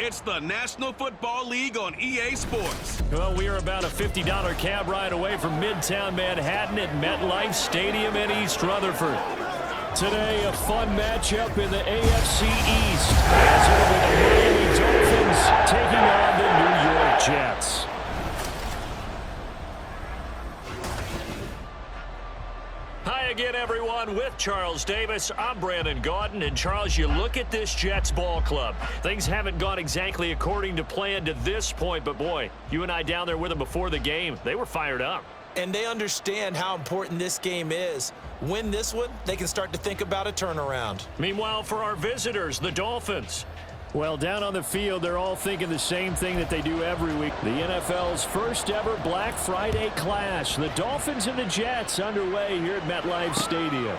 It's the National Football League on EA Sports. Well, we are about a $50 cab ride away from Midtown Manhattan at MetLife Stadium in East Rutherford. Today, a fun matchup in the AFC East as it'll be the Miami Dolphins taking on the New York Jets. Hi again, everyone. With Charles Davis, I'm Brandon Gaudin. And, Charles, you look at this Jets ball club. Things haven't gone exactly according to plan to this point. But, boy, you and I down there with them before the game, they were fired up. And they understand how important this game is. Win this one, they can start to think about a turnaround. Meanwhile, for our visitors, the Dolphins. Well, down on the field, they're all thinking the same thing that they do every week. The NFL's first ever Black Friday clash. The Dolphins and the Jets underway here at MetLife Stadium.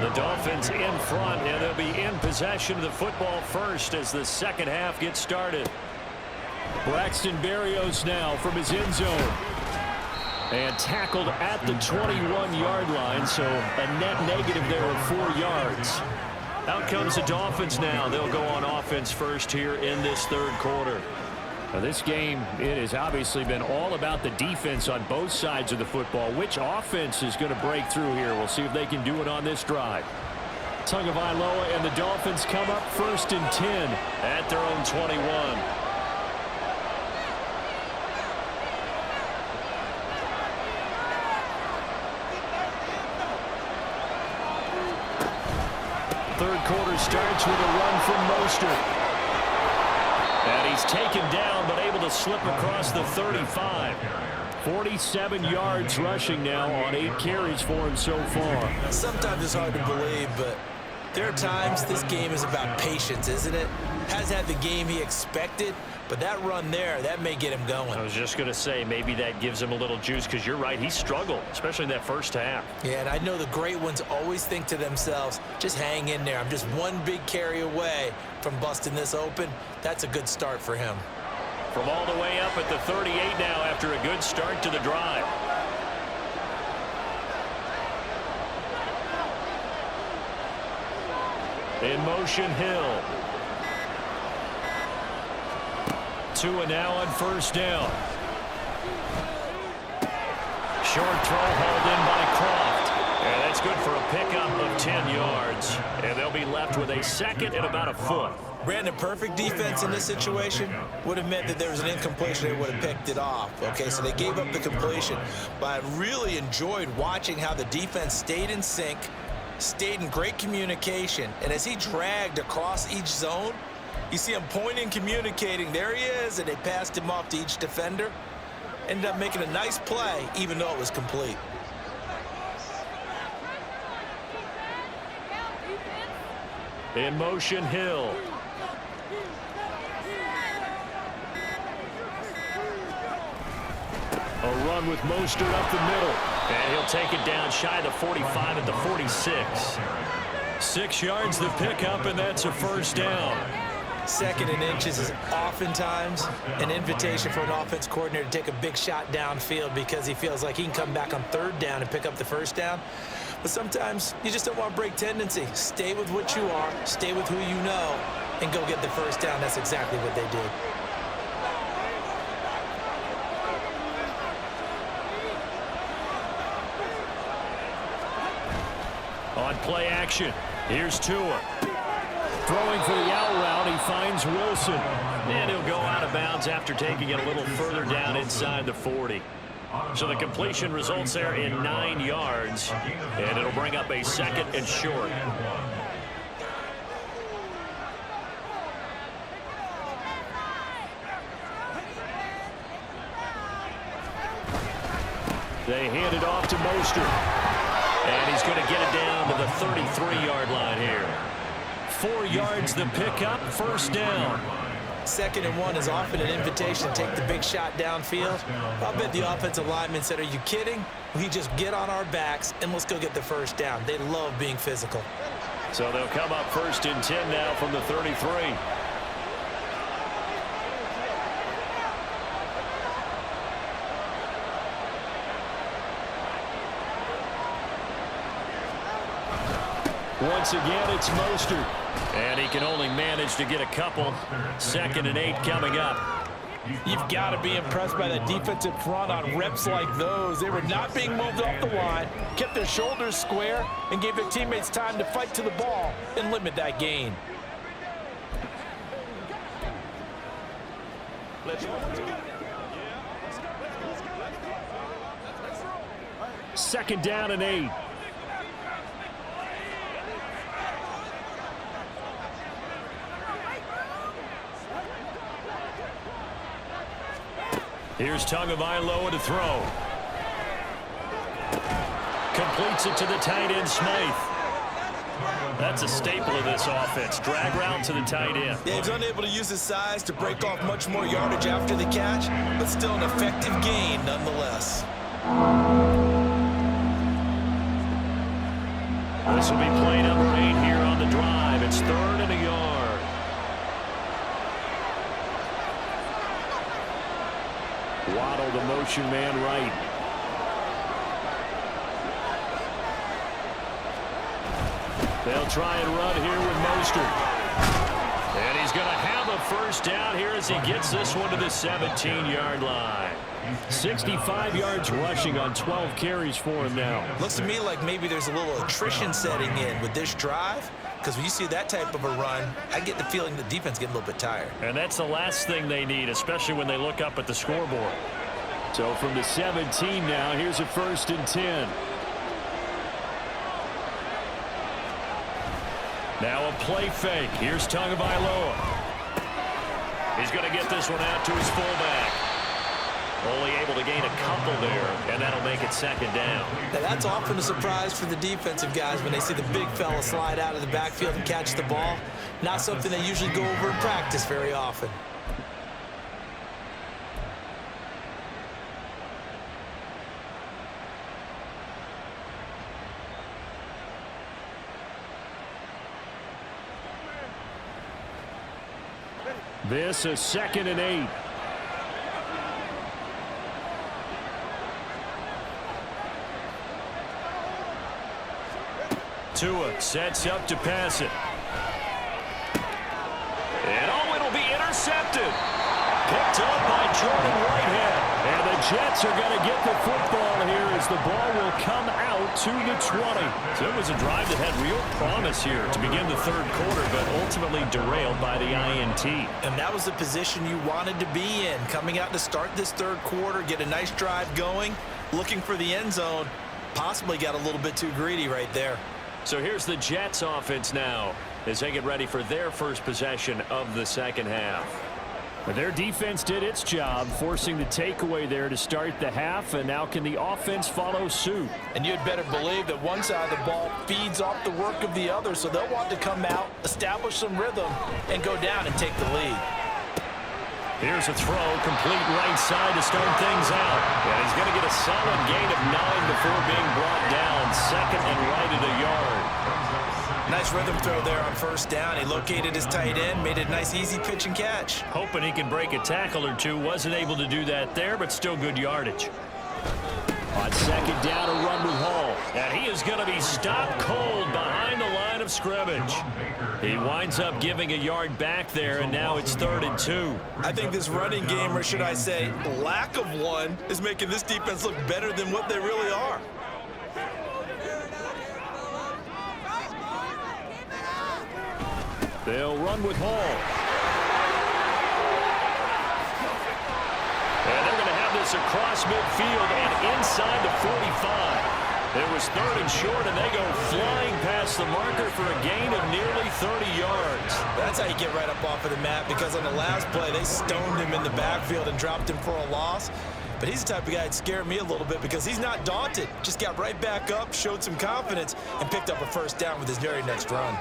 The Dolphins in front, and they'll be in possession of the football first as the second half gets started. Braxton Berrios now from his end zone. And tackled at the 21-yard line, so a net negative there of 4 yards. Out comes the Dolphins now. They'll go on offense first here in this third quarter. Now this game, it has obviously been all about the defense on both sides of the football. Which offense is going to break through here? We'll see if they can do it on this drive. Tagovailoa and the Dolphins come up first and 10 at their own 21. Third quarter starts with a run from Mostert. And he's taken down, but able to slip across the 35. 47 yards rushing now on 8 carries for him so far. Sometimes it's hard to believe, but there are times this game is about patience, isn't it? Hasn't had the game he expected, but that run there, that may get him going. I was just going to say, maybe that gives him a little juice, because you're right, he struggled, especially in that first half. Yeah, and I know the great ones always think to themselves, just hang in there. I'm just one big carry away from busting this open. That's a good start for him. From all the way up at the 38 now after a good start to the drive. In motion, Hill. 2 now on first down. Short throw hauled in by Croft. And that's good for a pickup of 10 yards. And they'll be left with a second and about a foot. Brandon, perfect defense in this situation would have meant that there was an incompletion. They would have picked it off. Okay, so they gave up the completion. But I really enjoyed watching how the defense stayed in sync, stayed in great communication. And as he dragged across each zone, you see him pointing, communicating. There he is, and they passed him off to each defender. Ended up making a nice play, even though it was complete. In motion, Hill. A run with Mostert up the middle. And he'll take it down shy of the 45 at the 46. 6 yards the pickup, and that's a first down. 2nd and inches is oftentimes an invitation for an offense coordinator to take a big shot downfield because he feels like he can come back on 3rd down and pick up the first down. But sometimes you just don't want to break tendency. Stay with what you are, stay with who you know, and go get the first down. That's exactly what they did. On play action, here's Tua. Throwing for the out route, he finds Wilson. And he'll go out of bounds after taking it a little further down inside the 40. So the completion results there in 9 yards. And it'll bring up a 2nd and short. They hand it off to Mostert. And he's going to get it down to the 33-yard line here. 4 yards the pickup, first down. 2nd and 1 is often an invitation to take the big shot downfield. I'll bet the offensive lineman said, are you kidding? We just get on our backs and let's go get the first down. They love being physical. So they'll come up 1st and 10 now from the 33. Once again, it's Mostert. And he can only manage to get a couple. 2nd and 8 coming up. You've got to be impressed by the defensive front on reps like those. They were not being moved off the line, kept their shoulders square, and gave their teammates time to fight to the ball and limit that gain. Second down and 8. Here's Tagovailoa to throw. Completes it to the tight end, Smythe. That's a staple of this offense. Drag route to the tight end. Yeah, he's unable to use his size to break off much more yardage after the catch, but still an effective gain nonetheless. This will be play number 8 here on the drive. It's 3rd and a yard. Waddle, the motion man, right. They'll try and run here with Mostert. And he's going to have a first down here as he gets this one to the 17-yard line. 65 yards rushing on 12 carries for him now. Looks to me like maybe there's a little attrition setting in with this drive, because when you see that type of a run, I get the feeling the defense getting a little bit tired. And that's the last thing they need, especially when they look up at the scoreboard. So from the 17 now, here's a 1st and 10. Now a play fake. Here's Tagovailoa. He's going to get this one out to his fullback. Only able to gain a couple there, and that'll make it 2nd down. Now that's often a surprise for the defensive guys when they see the big fella slide out of the backfield and catch the ball. Not something they usually go over in practice very often. This is 2nd and 8. Tua sets up to pass it. And oh, it'll be intercepted. Picked up by Jordan Whitehead. And the Jets are going to get the football here as the ball will come out to the 20. So it was a drive that had real promise here to begin the third quarter, but ultimately derailed by the INT. And that was the position you wanted to be in. Coming out to start this third quarter, get a nice drive going, looking for the end zone. Possibly got a little bit too greedy right there. So here's the Jets offense now as they get ready for their first possession of the second half. Their defense did its job, forcing the takeaway there to start the half, and now can the offense follow suit? And you'd better believe that one side of the ball feeds off the work of the other, so they'll want to come out, establish some rhythm, and go down and take the lead. Here's a throw, complete right side to start things out. And he's going to get a solid gain of 9 before being brought down. Second and right at a yard. Nice rhythm throw there on first down. He located his tight end, made it a nice easy pitch and catch. Hoping he can break a tackle or two. Wasn't able to do that there, but still good yardage. On second down, a run with Hall. And he is going to be stopped cold behind the line of scrimmage. He winds up giving a yard back there, and now it's 3rd and 2. I think this running game, or should I say lack of one, is making this defense look better than what they really are. They'll run with Hall. And they're going to have this across midfield and inside the 45. It was 3rd and short, and they go flying past the marker for a gain of nearly 30 yards. That's how you get right up off of the mat, because on the last play, they stoned him in the backfield and dropped him for a loss. But he's the type of guy that scared me a little bit because he's not daunted. Just got right back up, showed some confidence, and picked up a first down with his very next run.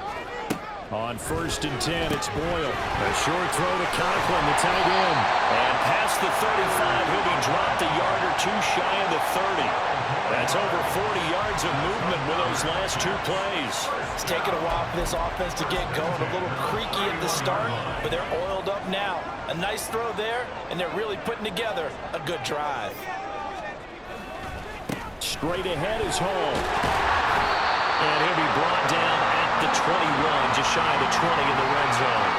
On 1st and 10, it's Boyle. A short throw to Conklin, the tight end. And past the 35, he'll be dropped a yard or two shy of the 30. That's over 40 yards of movement with those last 2 plays. It's taken a while for this offense to get going. A little creaky at the start, but they're oiled up now. A nice throw there, and they're really putting together a good drive. Straight ahead is Hall. And he'll be brought down at the 21, just shy of the 20 in the red zone.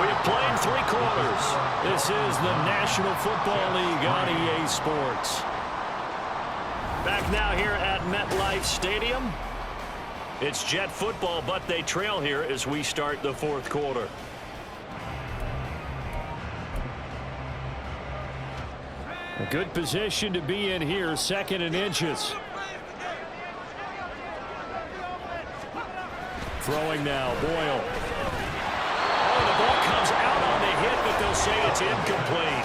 We've played 3 quarters. This is the National Football League on EA Sports. Back now here at MetLife Stadium. It's Jet football, but they trail here as we start the 4th quarter. A good position to be in here, 2nd and inches. Throwing now, Boyle. Oh, the ball comes out on the hit, but they'll say it's incomplete.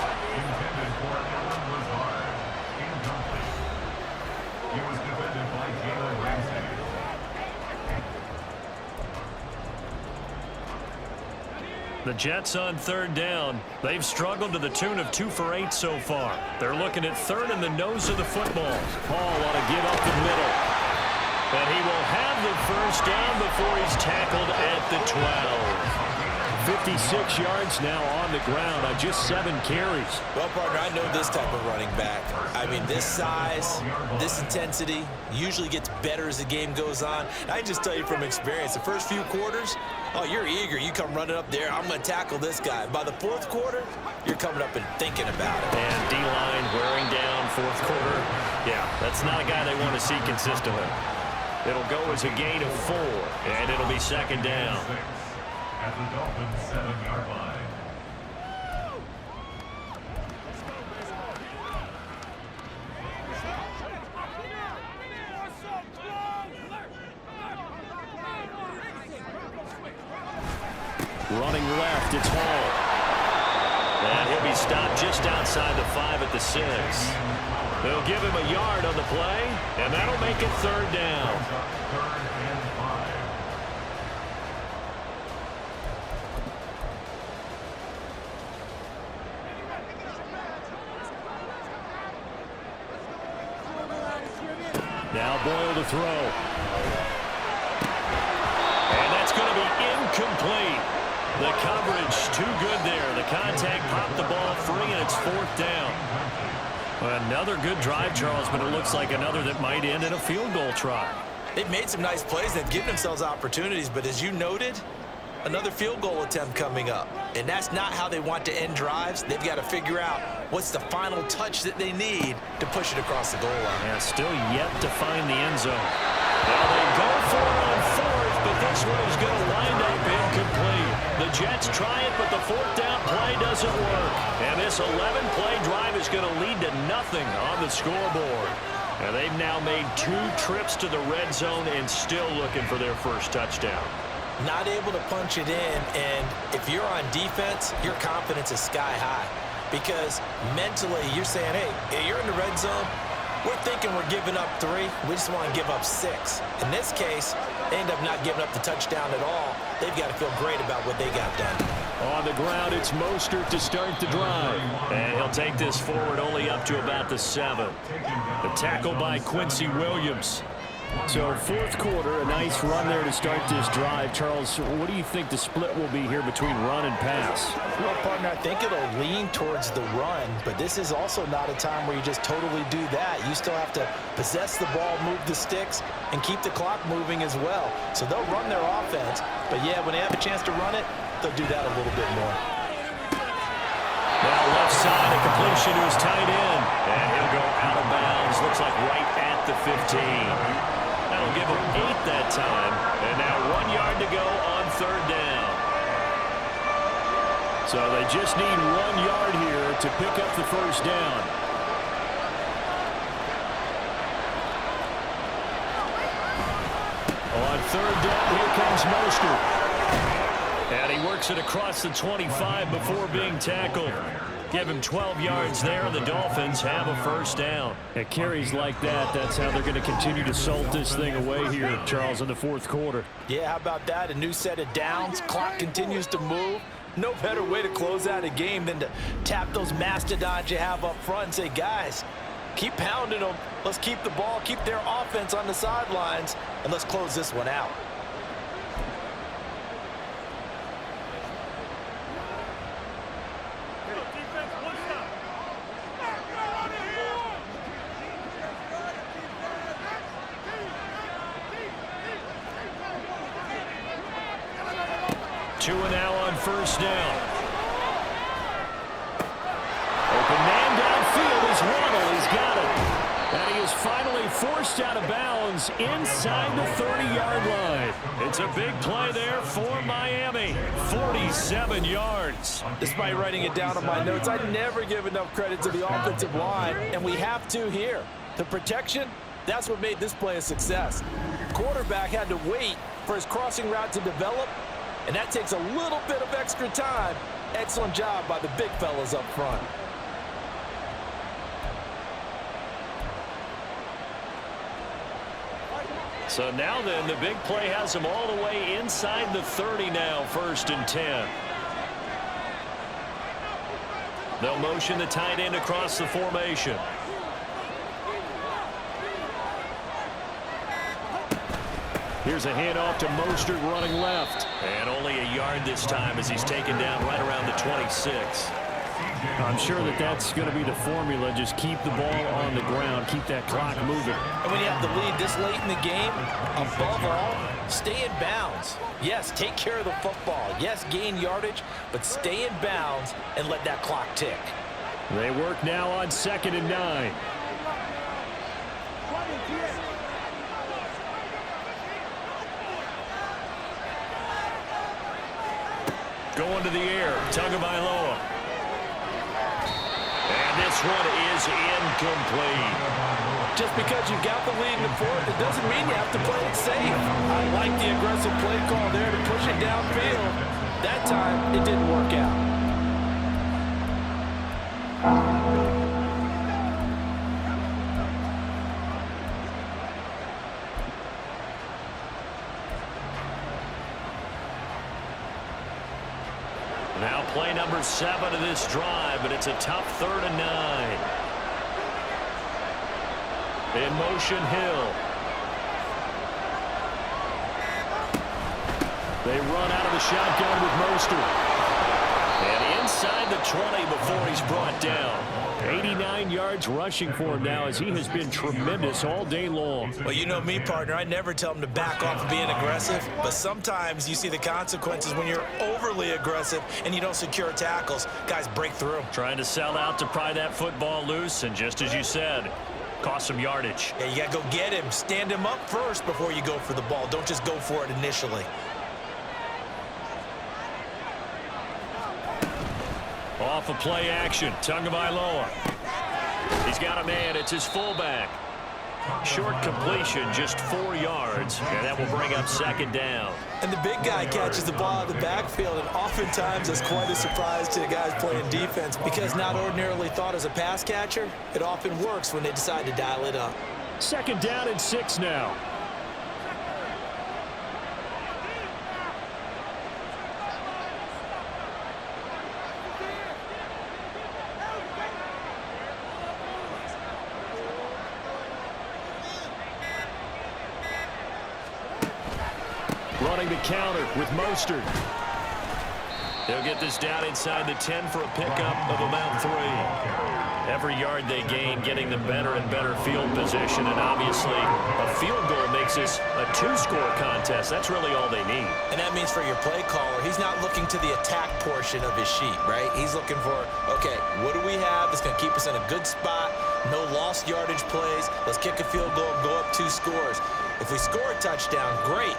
The Jets on 3rd down. They've struggled to the tune of 2 for 8 so far. They're looking at 3rd in the nose of the football. Hall ought to get up the middle. And he will have the first down before he's tackled at the 12. 56 yards now on the ground on just 7 carries. Well, partner, I know this type of running back. I mean, this size, this intensity usually gets better as the game goes on. I can just tell you from experience, the first few quarters, oh, you're eager. You come running up there, I'm going to tackle this guy. By the 4th quarter, you're coming up and thinking about it. And D-line wearing down 4th quarter. Yeah, that's not a guy they want to see consistently. It'll go as a gain of 4, and it'll be 2nd down. At the Dolphins' 7-yard line. Running left, it's Hall. And he'll be stopped just outside the 5 at the 6. They'll give him a yard on the play, and that'll make it 3rd down. Now Boyle to throw. And that's going to be incomplete. The coverage too good there. The contact popped the ball free, and it's 4th down. Another good drive, Charles, but it looks like another that might end in a field goal try. They've made some nice plays. They've given themselves opportunities, but as you noted, another field goal attempt coming up. And that's not how they want to end drives. They've got to figure out what's the final touch that they need to push it across the goal line. Yeah, still yet to find the end zone. Well, they go for it on fourth, but this one is going to wind up incomplete. The Jets try it, but the fourth down play doesn't work. And this 11-play drive is going to lead to nothing on the scoreboard. And they've now made 2 trips to the red zone and still looking for their first touchdown. Not able to punch it in, and if you're on defense, your confidence is sky high. Because mentally, you're saying, hey, you're in the red zone. We're thinking we're giving up 3. We just want to give up 6. In this case, they end up not giving up the touchdown at all. They've got to feel great about what they got done. On the ground, it's Mostert to start the drive. And he'll take this forward only up to about the 7. The tackle by Quincy Williams. So fourth quarter, a nice run there to start this drive. Charles, what do you think the split will be here between run and pass? Well, partner, I think it'll lean towards the run, but this is also not a time where you just totally do that. You still have to possess the ball, move the sticks, and keep the clock moving as well. So they'll run their offense, but yeah, when they have a chance to run it, they'll do that a little bit more. Now left side, a completion to his tight end. And he'll go out of bounds. Looks like right at the 15. That'll give him 8 that time. And now 1 yard to go on third down. So they just need 1 yard here to pick up the first down. On third down, here comes Mostert. And he works it across the 25 before being tackled. Give him 12 yards there, and the Dolphins have a first down. At carries like that, that's how they're going to continue to salt this thing away here, Charles, in the fourth quarter. Yeah, how about that? A new set of downs. Clock continues to move. No better way to close out a game than to tap those mastodons you have up front and say, guys, keep pounding them. Let's keep the ball, keep their offense on the sidelines, and let's close this one out. Two and now on first down. Open man downfield is Waddle. He's got it. And he is finally forced out of bounds inside the 30-yard line. It's a big play there for Miami. 47 yards. Despite writing it down on my notes, I never give enough credit to the offensive line, and we have to here. The protection, that's what made this play a success. Quarterback had to wait for his crossing route to develop, and that takes a little bit of extra time. Excellent job by the big fellas up front. So now then, the big play has him all the way inside the 30 now, 1st and 10. They'll motion the tight end across the formation. Here's a handoff to Mostert running left. And only a yard this time as he's taken down right around the 26. I'm sure that that's going to be the formula. Just keep the ball on the ground. Keep that clock moving. And when you have the lead this late in the game, above all, stay in bounds. Yes, take care of the football. Yes, gain yardage, but stay in bounds and let that clock tick. They work now on 2nd and 9. Going to the air, Tagovailoa. And this one is incomplete. Just because you got the lead in the fourth, it doesn't mean you have to play it safe. I like the aggressive play call there to push it downfield. That time, it didn't work out. Now play number 7 of this drive, but it's a tough 3rd and 9. In motion, Hill. They run out of the shotgun with Mostert. And inside the 20 before he's brought down. 89 yards rushing for him now, as he has been tremendous all day long. Well, you know me, partner. I never tell him to back off of being aggressive, but sometimes you see the consequences when you're overly aggressive and you don't secure tackles. Guys break through. Trying to sell out to pry that football loose, and just as you said, cost some yardage. Yeah, you got to go get him. Stand him up first before you go for the ball. Don't just go for it initially. Off of play action, Tagovailoa. He's got a man, it's his fullback. Short completion, just 4 yards, and that will bring up second down. And the big guy catches the ball out of the backfield, and oftentimes it's quite a surprise to the guys playing defense, because not ordinarily thought as a pass catcher, it often works when they decide to dial it up. Second down and 6 now. Running the counter with Mostert. They'll get this down inside the 10 for a pickup of about 3. Every yard they gain, getting them better and better field position, and obviously a field goal makes this a 2-score contest. That's really all they need. And that means for your play caller, he's not looking to the attack portion of his sheet, right? He's looking for, okay, what do we have that's going to keep us in a good spot? No lost yardage plays. Let's kick a field goal and go up 2 scores. If we score a touchdown, great.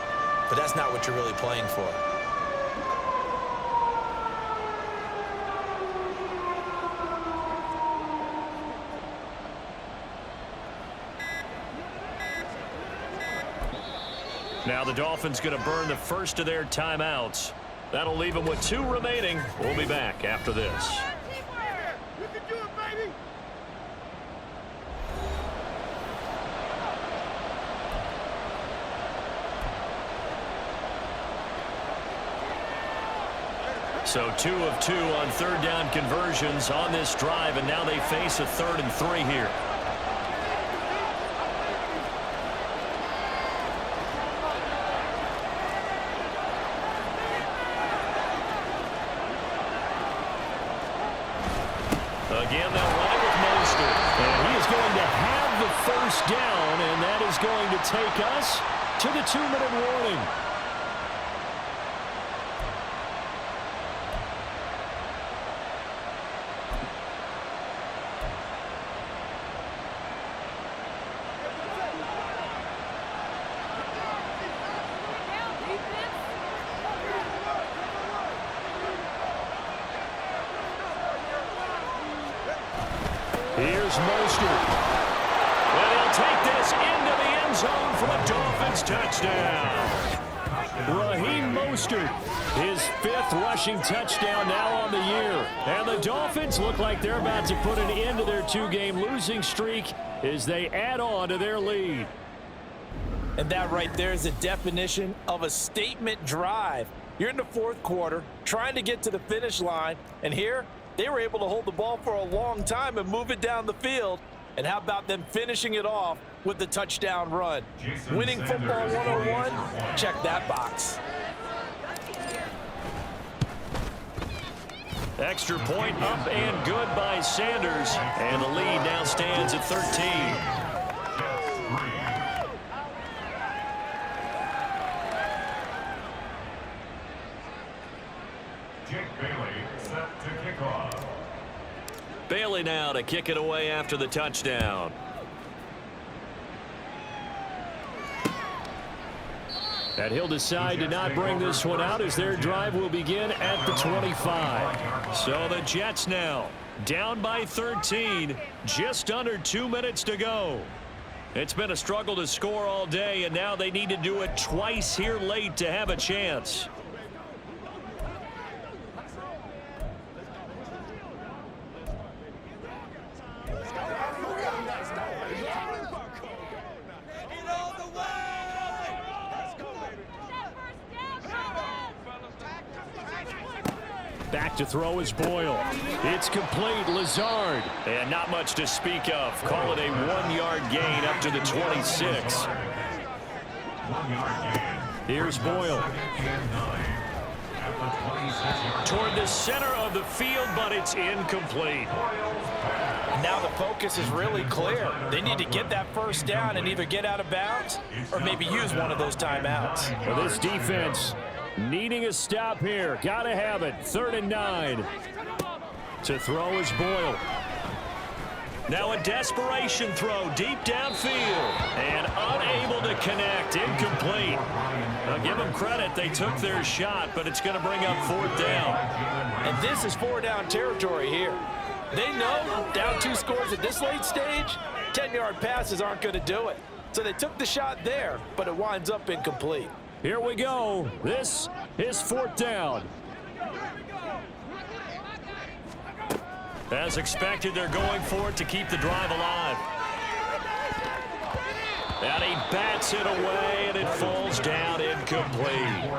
But that's not what you're really playing for. Now the Dolphins going to burn the first of their timeouts. That'll leave them with 2 remaining. We'll be back after this. So 2 of 2 on 3rd down conversions on this drive, and now they face a 3rd and 3 here. Again, they'll run it with Mostert. And he is going to have the first down, and that is going to take us to the 2-minute warning. Here's Mostert. And he'll take this into the end zone for a Dolphins touchdown. Raheem Mostert, his 5th rushing touchdown now on the year. And the Dolphins look like they're about to put an end to their 2-game losing streak as they add on to their lead. And that right there is the definition of a statement drive. You're in the 4th quarter, trying to get to the finish line, and here they were able to hold the ball for a long time and move it down the field. And how about them finishing it off with the touchdown run? Winning football 101, check that box. Extra point up and good by Sanders. And the lead now stands at 13. Bailey now to kick it away after the touchdown. And he'll decide to not bring this one out as their drive will begin at the 25. So the Jets now down by 13, just under 2 minutes to go. It's been a struggle to score all day, and now they need to do it twice here late to have a chance. Back to throw is Boyle. It's complete. Lazard. And not much to speak of. Call it a 1-yard gain up to the 26. Here's Boyle. Toward the center of of the field, but it's incomplete. Now the focus is really clear. They need to get that first down and either get out of bounds or maybe use one of those timeouts. Well, this defense needing a stop here. Got to have it. 3rd and 9. To throw is Boyle. Now a desperation throw deep downfield and unable to connect. Incomplete. I'll give them credit. They took their shot, but it's going to bring up 4th down. And this is 4-down territory here. They know down 2 scores at this late stage, 10-yard passes aren't going to do it. So they took the shot there, but it winds up incomplete. Here we go. This is 4th down. As expected, they're going for it to keep the drive alive. And he bats it away, and it falls down incomplete.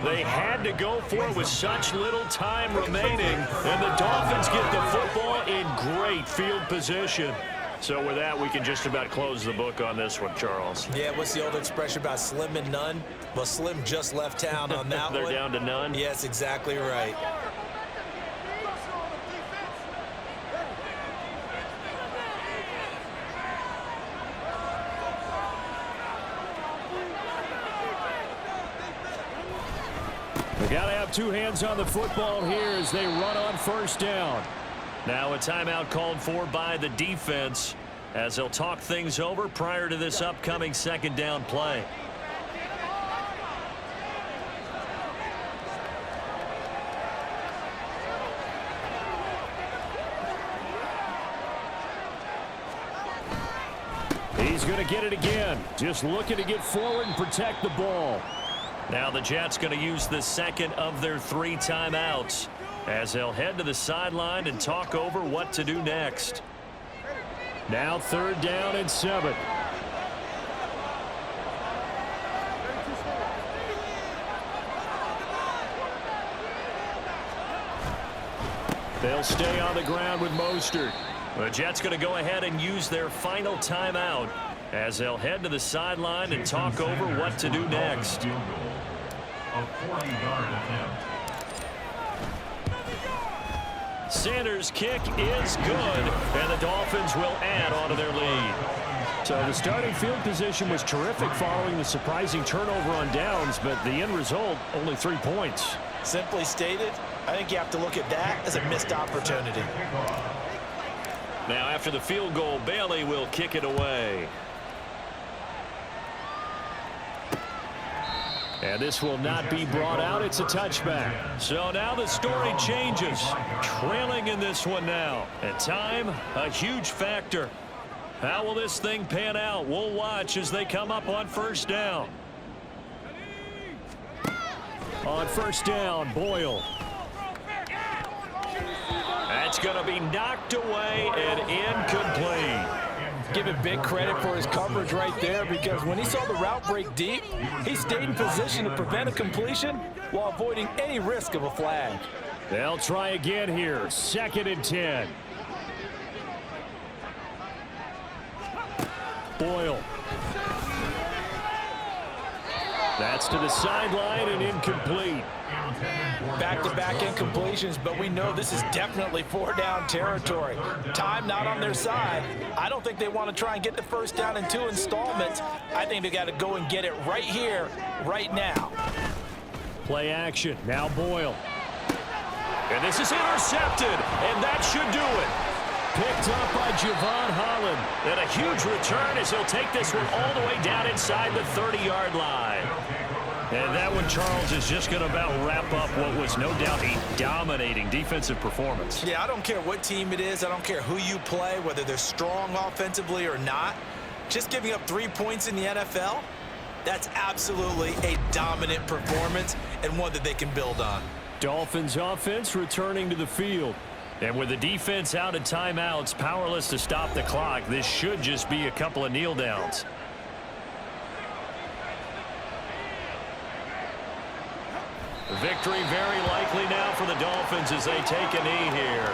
They had to go for it with such little time remaining, and the Dolphins get the football in great field position. So with that, we can just about close the book on this one, Charles. Yeah, what's the old expression about slim and none? Well, Slim just left town on that They're one. down to none? Yes, exactly right. They got to have 2 hands on the football here as they run on 1st down. Now a timeout called for by the defense as they'll talk things over prior to this upcoming 2nd down play. He's going to get it again. Just looking to get forward and protect the ball. Now the Jets going to use the 2nd of their 3 timeouts as they'll head to the sideline and talk over what to do next. Now 3rd down and 7. They'll stay on the ground with Mostert. The Jets going to go ahead and use their final timeout as they'll head to the sideline and talk over what to do next. A 40-yard attempt. Sanders' kick is good, and the Dolphins will add on to their lead. So the starting field position was terrific following the surprising turnover on downs, but the end result, only 3 points. Simply stated, I think you have to look at that as a missed opportunity. Now after the field goal, Bailey will kick it away. And this will not be brought out. It's a touchback. So now the story changes. Trailing in this one now. And time, a huge factor. How will this thing pan out? We'll watch as they come up on 1st down. On 1st down, Boyle. That's going to be knocked away and incomplete. Give him big credit for his coverage right there, because when he saw the route break deep, he stayed in position to prevent a completion while avoiding any risk of a flag. They'll try again here. 2nd and 10. Boyle. That's to the sideline and incomplete. Back-to-back incompletions, but we know this is definitely 4-down territory. Time not on their side. I don't think they want to try and get the 1st down in 2 installments. I think they got to go and get it right here, right now. Play action. Now Boyle. And this is intercepted, and that should do it. Picked up by Javon Holland. And a huge return as he'll take this one all the way down inside the 30-yard line. And that one, Charles, is just going to about wrap up what was no doubt a dominating defensive performance. Yeah, I don't care what team it is. I don't care who you play, whether they're strong offensively or not. Just giving up 3 points in the NFL, that's absolutely a dominant performance and one that they can build on. Dolphins offense returning to the field. And with the defense out of timeouts, powerless to stop the clock, this should just be a couple of kneel downs. Victory very likely now for the Dolphins as they take a knee here.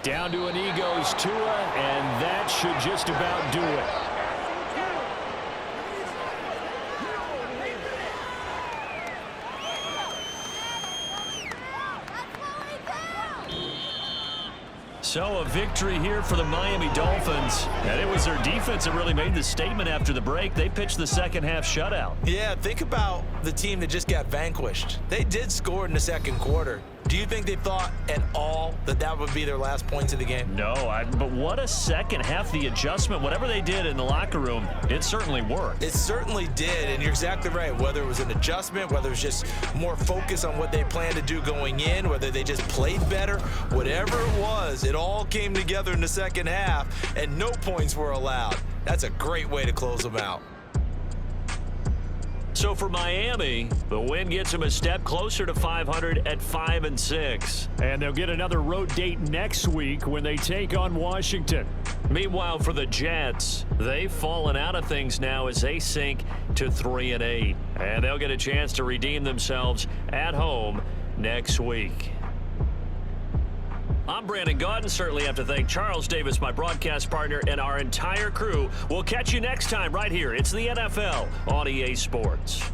Down to a knee goes Tua, and that should just about do it. So a victory here for the Miami Dolphins. And it was their defense that really made the statement after the break. They pitched the second half shutout. Yeah, think about the team that just got vanquished. They did score in the second quarter. Do you think they thought at all that that would be their last points of the game? No, but what a second half. The adjustment, whatever they did in the locker room, it certainly worked. It certainly did, and you're exactly right. Whether it was an adjustment, whether it was just more focus on what they planned to do going in, whether they just played better, whatever it was, it all came together in the second half, and no points were allowed. That's a great way to close them out. So for Miami, the win gets them a step closer to 500 at 5-6. And they'll get another road date next week when they take on Washington. Meanwhile, for the Jets, they've fallen out of things now as they sink to 3-8. And they'll get a chance to redeem themselves at home next week. I'm Brandon Gaudin. Certainly have to thank Charles Davis, my broadcast partner, and our entire crew. We'll catch you next time right here. It's the NFL on EA Sports.